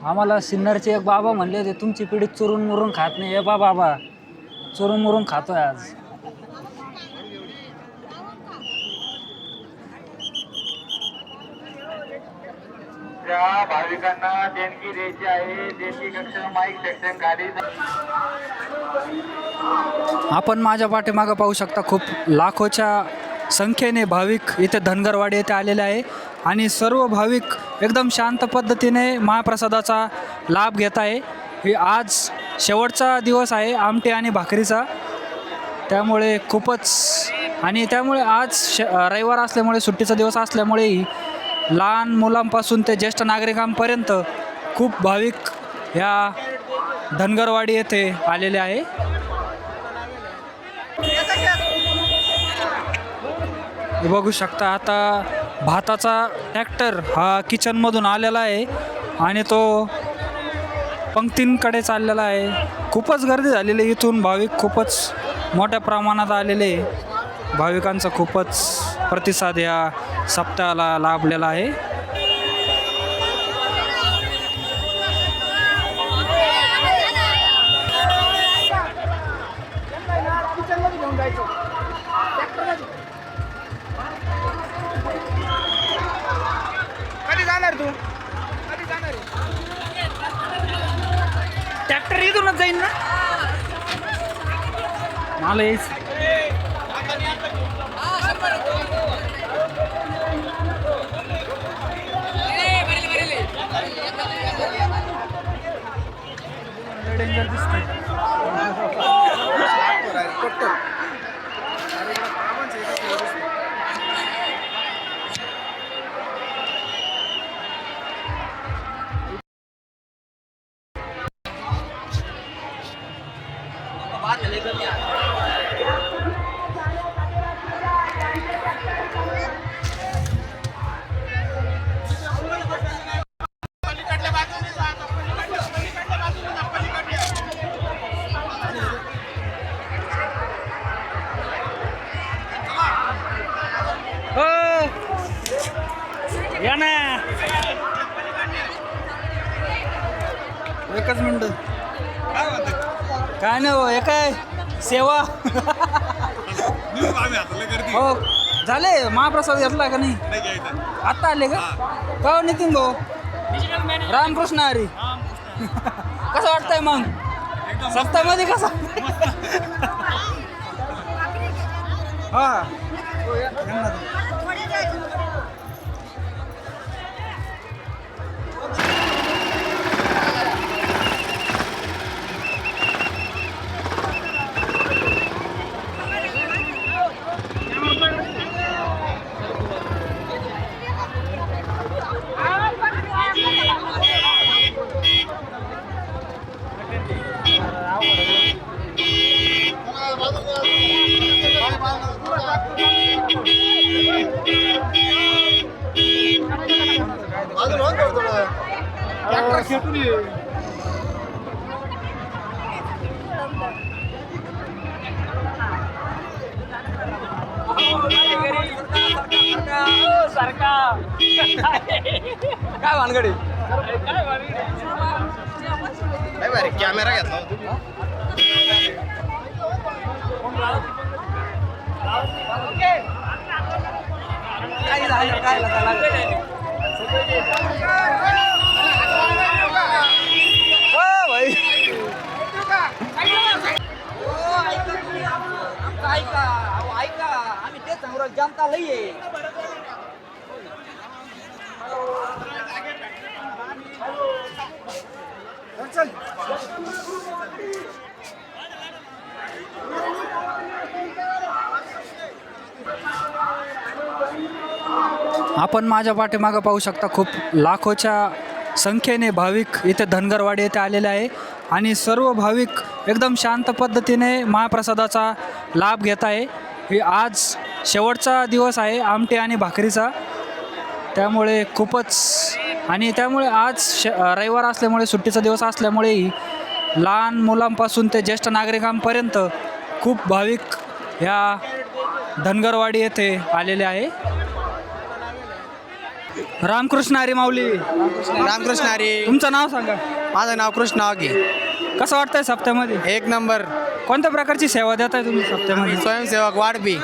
आम्हाला सिन्नरचे एक बाबा म्हणले होते तुमची पिढी चुरून मुरून खात नाही. हे बाबा चुरून मुरून खातोय आज. ज्या भाविकांना देणगी द्यायची आहे देणगी कक्ष माईक सेक्शन खाली. आपण माझ्या पाठीमागं पाहू शकता खूप लाखोच्या संख्येने भाविक इथे धनगरवाडी येथे आलेले आहे आणि सर्व भाविक एकदम शांत पद्धतीने महाप्रसादाचा लाभ घेत आहे. ही आज शेवटचा दिवस आहे आमटी आणि भाकरीचा, त्यामुळे खूपच आणि त्यामुळे आज रविवार असल्यामुळे सुट्टीचा दिवस असल्यामुळेही लहान मुलांपासून ते ज्येष्ठ नागरिकांपर्यंत खूप भाविक ह्या धनगरवाडी येथे आलेले आहे. बघू शकता आता भाताचा ट्रॅक्टर हा किचनमधून आलेला आहे आणि तो पंक्तींकडे चाललेला आहे. खूपच गर्दी झालेली आहे. इथून भाविक खूपच मोठ्या प्रमाणात आलेले. भाविकांचा खूपच प्रतिसाद या सप्ताहाला लाभलेला आहे. कधी जाणार तू? कधी जाणार? ट्रॅक्टर इथूनच जाईन ना. मला यायचं डेंजर दिसतंय. या ना एकच मिनिट. काय नाही हो, हे काय सेवा. हो झाले. महाप्रसाद घेतला का नाही? आत्ता आले का? का नितीन भाऊ? रामकृष्ण हरी. कसं वाटतंय मग सप्तामध्ये कसं? हा काय भानगडी कॅमेरा घेतला ऐका आम्ही तेच सांगू जनता लई आहे. आपण माझ्या पाठीमागं पाहू शकता खूप लाखोच्या संख्येने भाविक इथे धनगरवाडी येथे आलेले आहे आणि सर्व भाविक एकदम शांत पद्धतीने महाप्रसादाचा लाभ घेत आहे. ही आज शेवटचा दिवस आहे आमटी आणि भाकरीचा, त्यामुळे खूपच आणि त्यामुळे आज रविवार असल्यामुळे सुट्टीचा दिवस असल्यामुळेही लहान मुलांपासून ते ज्येष्ठ नागरिकांपर्यंत खूप भाविक ह्या धनगरवाडी येथे आलेले आहे. रामकृष्ण हरी माऊली. रामकृष्ण हरी. तुमचं नाव सांगा. माझं नाव कृष्ण वाघे. कसं वाटतंय सप्त्यामध्ये? एक नंबर. कोणत्या प्रकारची सेवा देताय तुम्ही सप्त्यामध्ये? स्वयंसेवक वाढपी.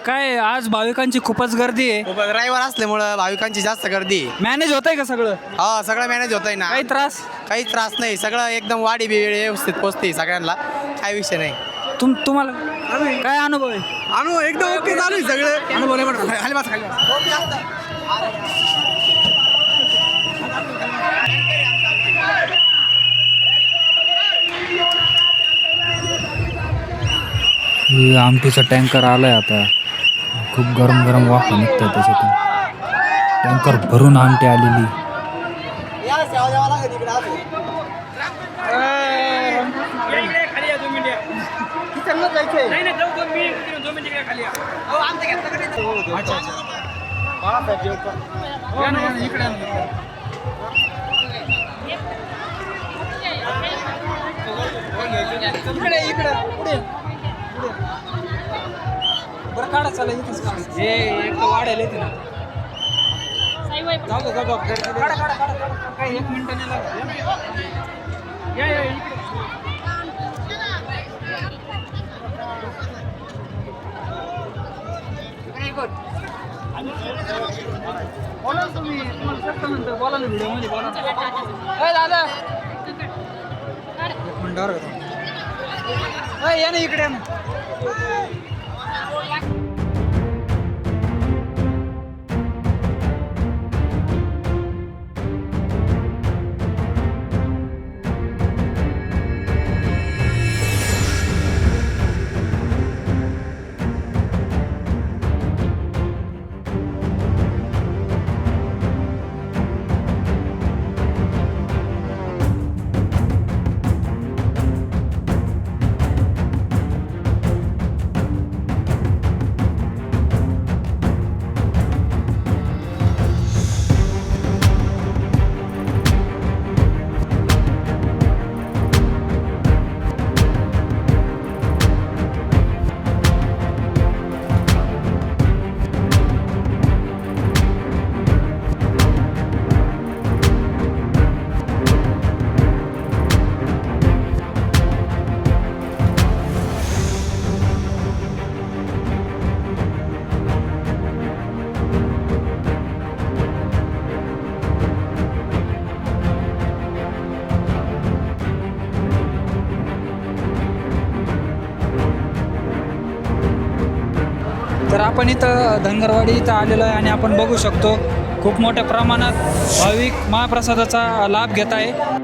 काय आज भाविकांची खूपच गर्दी आहे. रविवार असल्यामुळं भाविकांची जास्त गर्दी. मॅनेज होत आहे का सगळं? हा सगळं मॅनेज होत आहे ना. काही त्रास? काही त्रास नाही. सगळं एकदम वाडी बी व्यवस्थित पोचते सगळ्यांना. काही विषय नाही. तुम्हाला काय अनुभव आहे? एकदम ओके चालू आहे सगळं. अनुभव नाही म्हणत. खाली बस, खाली बस. आमटीचा टँकर आलाय आता. खूप गरम गरम वाफा निघतंय त्याच्यातून. टँकर भरून आमटी आलेली. बरं काढा चला इथेच काढा. हे एक तर वाढेल येते ना. जाऊ काही 1 मिनिट नाही लागत. या इकडे. बोला ना तुम्ही. तुम्हाला शकता नंतर बोला ना व्हिडिओमध्ये बोला ना. दादा 1 मिनिटावर या ना इकडे ना. तर आपण इथं धनगरवाडी इथं आलेलो आहे आणि आपण बघू शकतो खूप मोठ्या प्रमाणात भाविक महाप्रसादाचा लाभ घेत आहे.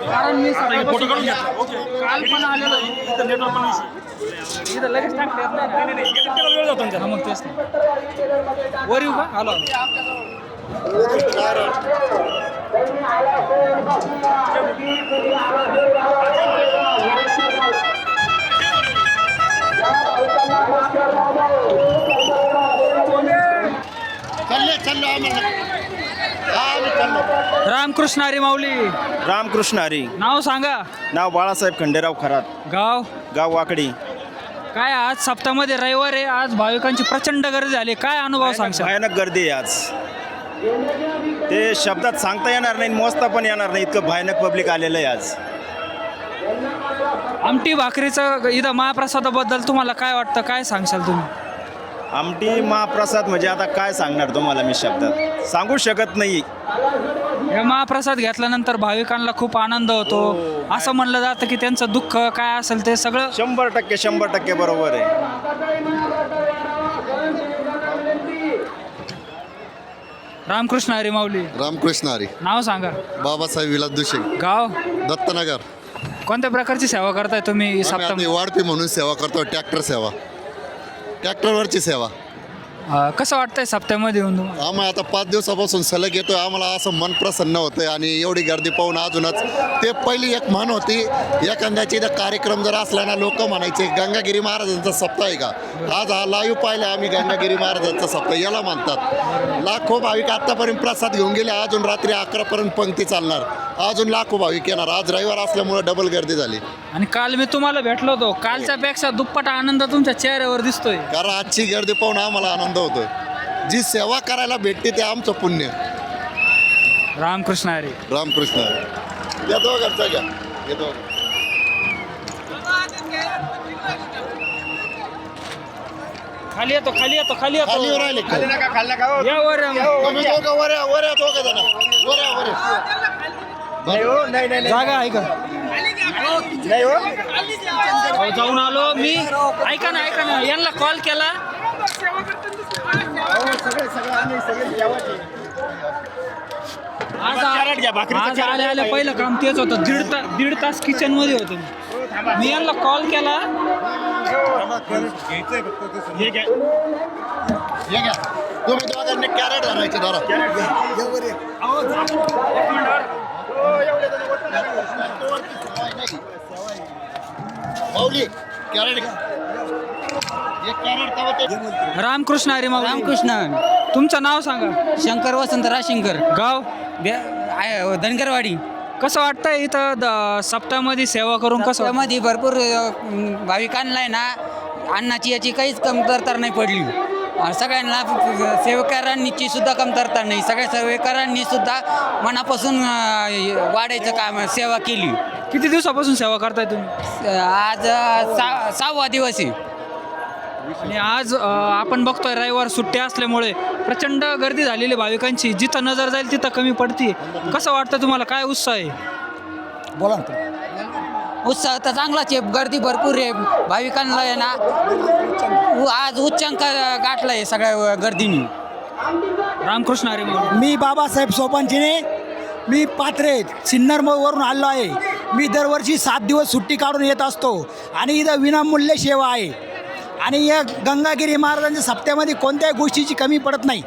कारण मी काल पण आलेलो इथं लगेच टाकता येत नाही ना. मग तेच वर येऊ का? आलो रामकृष्ण हरी माऊली. रामकृष्ण हरी. नाव सांगा. नाव बाळासाहेब खंडेराव खरात. गाव वाकडी. काय आज सप्ताहामध्ये रविवार आहे. आज भाविकांची प्रचंड गर्दी झाली. काय अनुभव सांगशाल? भयानक गर्दी आहे आज. ते शब्दात सांगता येणार नाही, मोजता पण येणार नाही, इतकं भयानक पब्लिक आलेलं आहे आज. आमटी भाकरीचं इथं महाप्रसादाबद्दल तुम्हाला काय वाटतं? काय सांगशाल तुम्ही? आमटी महाप्रसाद म्हणजे आता काय सांगणार तुम्हाला मी, शब्दात सांगू शकत नाही. हे महाप्रसाद घेतल्यानंतर भाविकांना खूप आनंद होतो. असं म्हणलं जातं की त्यांचं दुःख काय असेल ते सगळं 100% बरोबर आहे. रामकृष्ण हरी माऊली. रामकृष्ण हरी. नाव सांगा. बाबासाहेब विलास दुशे. गाव दत्तनगर. कोणत्या प्रकारची सेवा करताय तुम्ही? आम्ही वाढपी म्हणून सेवा करतो, ट्रॅक्टर सेवा. ट्रॅक्टरवरची सेवा. कसं वाटतंय सप्त्यामध्ये येऊन तुम्हाला? आम्ही आता 5 दिवसापासून सलग येतोय. आम्हाला असं मन प्रसन्न होतंय आणि एवढी गर्दी पाहून अजूनच ते पहिली एक म्हण होती, एखाद्याची इथं कार्यक्रम जर असला ना लोक म्हणायचे गंगागिरी महाराजांचा सप्ताह आहे का. आज हा लाईव्ह पाहिला आम्ही गंगागिरी महाराजांचा सप्ताह याला म्हणतात. लाखो भाविक आत्तापर्यंत प्रसाद घेऊन गेले. अजून रात्री 11पर्यंत पंक्ती चालणार. अजून लाखो भाविक येणार. आज रविवार असल्यामुळे डबल गर्दी झाली. आणि काल मी तुम्हाला भेटलो होतो, कालच्या पेक्षा दुप्पट आनंद तुमच्या चेहऱ्यावर दिसतोय. कारण आजची गर्दी पाहून आम्हाला आनंद होतोय. जी सेवा करायला भेटते ते आमचं पुण्य. रामकृष्ण हरी. रामकृष्ण. या दोघांचा घ्या. हे दोघं. खाली येतो खाली येतो खाली खालीवर येतो राहिले का? या वर तुम्ही दोघं वर या, वर या दोघं जण. वर या, वर या. जागा आहे का? अहो, जाऊन आलो मी. ऐका ना यांना कॉल केला. आज आले पहिलं काम तेच होतं. दीड तास किचन मध्ये होतो मी यांना कॉल केला. हे घ्या. तुम्ही दोघांनी कॅरेट धरायचे धरा. माऊली कॅरेट घ्या. एक कॅरेट तवा ते. रामकृष्ण हरी माऊली. रामकृष्ण. तुमचं नाव सांगा. शंकर वसंत राशिंकर, गाव. धनगरवाडी. कसं वाटतंय इथं सप्ताहामध्ये सेवा करून? कसं वाटतं? त्यामध्ये भरपूर भाविकांना आहे ना अन्नाची याची काहीच कमतरता नाही पडली. सगळ्यांना सेवेकरांची सुद्धा कमतरता नाही. सगळ्या सेवेकरांनी सुद्धा मनापासून वाढायचं काम सेवा केली. किती दिवसापासून सेवा करताय तुम्ही? आज 6वा दिवस आहे. आणि आज आपण बघतोय रविवार सुट्टी असल्यामुळे प्रचंड गर्दी झालेली भाविकांची. जिथं नजर जाईल तिथं कमी पडते. कसं वाटतं तुम्हाला? काय उत्साह आहे? बोला उत्साह तर चांगलाच आहे. गर्दी भरपूर आहे. भाविकांना आहे ना आज उच्चांक गाठला आहे सगळ्या गर्दीने. रामकृष्ण हरी माऊली. मी बाबासाहेब सोपांचिने, मी पात्रे सिन्नरवरून आलो आहे. मी दरवर्षी 7 दिवस सुट्टी काढून येत असतो आणि इथं विनामूल्य सेवा आहे. आणि या गंगागिरी महाराजांच्या सप्त्यामध्ये कोणत्याही गोष्टीची कमी पडत नाही.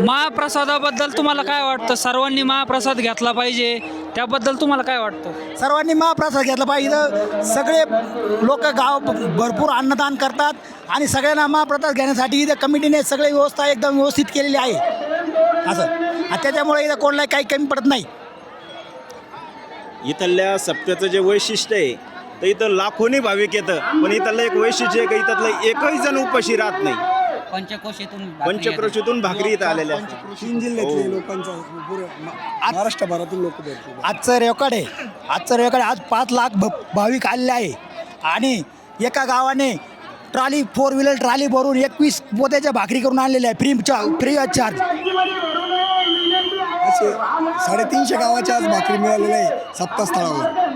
महाप्रसादाबद्दल तुम्हाला काय वाटतं? सर्वांनी महाप्रसाद घेतला पाहिजे, त्याबद्दल तुम्हाला काय वाटतं? सर्वांनी महाप्रसाद घेतला पाहिजे. इथं सगळे लोक गाव भरपूर अन्नदान करतात आणि सगळ्यांना महाप्रसाद घेण्यासाठी इथं कमिटीने सगळी व्यवस्था एकदम व्यवस्थित केलेली आहे. असं आणि त्याच्यामुळे इथं कोणालाही काही कमी पडत नाही. इथल्या सप्त्याचं जे वैशिष्ट्य आहे तर इथं लाखोनी भाविक येतं, पण इथलं एक वैशिष्ट्य आहे की इथलं एकही जण उपाशी राहत नाही. पंचक्रोशीतून भाकरी इथं आलेल्या असतात. 3 जिल्ह्यातले लोकांचा महाराष्ट्रभरातून लोक भेटतात. आजचं रेकॉर्ड आहे. आज 5 लाख भाविक आलेले आहे आणि एका गावाने ट्रॉली 4 व्हीलर ट्रॉली भरून 21 पोत्याच्या भाकरी करून आणलेल्या आहे फ्री ऑफ चार्ज. असे 350 गावाच्या आज भाकरी मिळालेल्या आहे सप्तास्थळावर.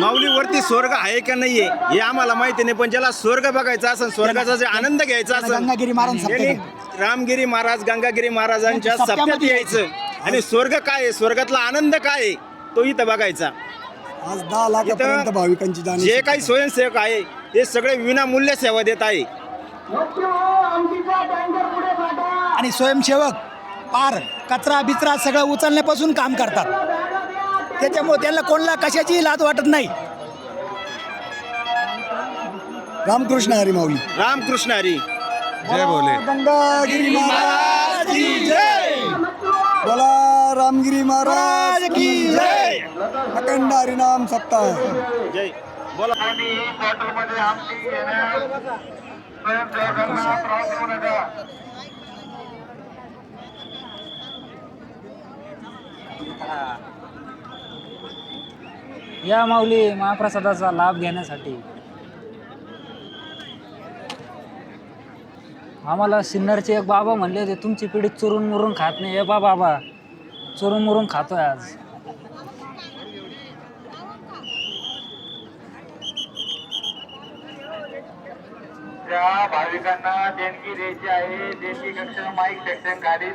माऊलीवरती स्वर्ग आहे का नाही आहे हे आम्हाला माहिती नाही, पण ज्याला स्वर्ग बघायचा असेल, स्वर्गाचा जे आनंद घ्यायचा असेल, गंगागिरी महाराज त्यांनी रामगिरी महाराज गंगागिरी महाराजांच्या सप्त्यात यायचं. आणि स्वर्ग काय आहे, स्वर्गातला आनंद काय आहे तो इथं बघायचा. आज 10 लाखापर्यंत भाविकांची जाणीव. जे काही स्वयंसेवक आहे ते सगळे विनामूल्य सेवा देत आहे. आणि स्वयंसेवक पार कचरा बिचरा सगळं उचलण्यापासून काम करतात. त्याच्यामुळे त्यांना कोणाला कशाची लाज वाटत नाही. रामकृष्ण हरी माऊली. रामकृष्ण हरी. जय बोले. गंगागिरी महाराज की जय. बोला रामगिरी महाराज की जय. अखंड हरिनाम सप्ताह. जय बोला. आणि क्वार्टरमध्ये आमची येण्यास स्वयंसेवकांना त्रास देऊ नका. या माऊली महाप्रसादाचा लाभ घेण्यासाठी. आम्हाला सिन्नरचे एक बाबा म्हणले होते तुमची पिढी चुरून मुरून खात नाही. हे बाबा चुरून मुरून खातोय आज. त्या भाविकांना देणगी द्यायची आहे. देणगी कक्ष माईक सेक्शन गाडी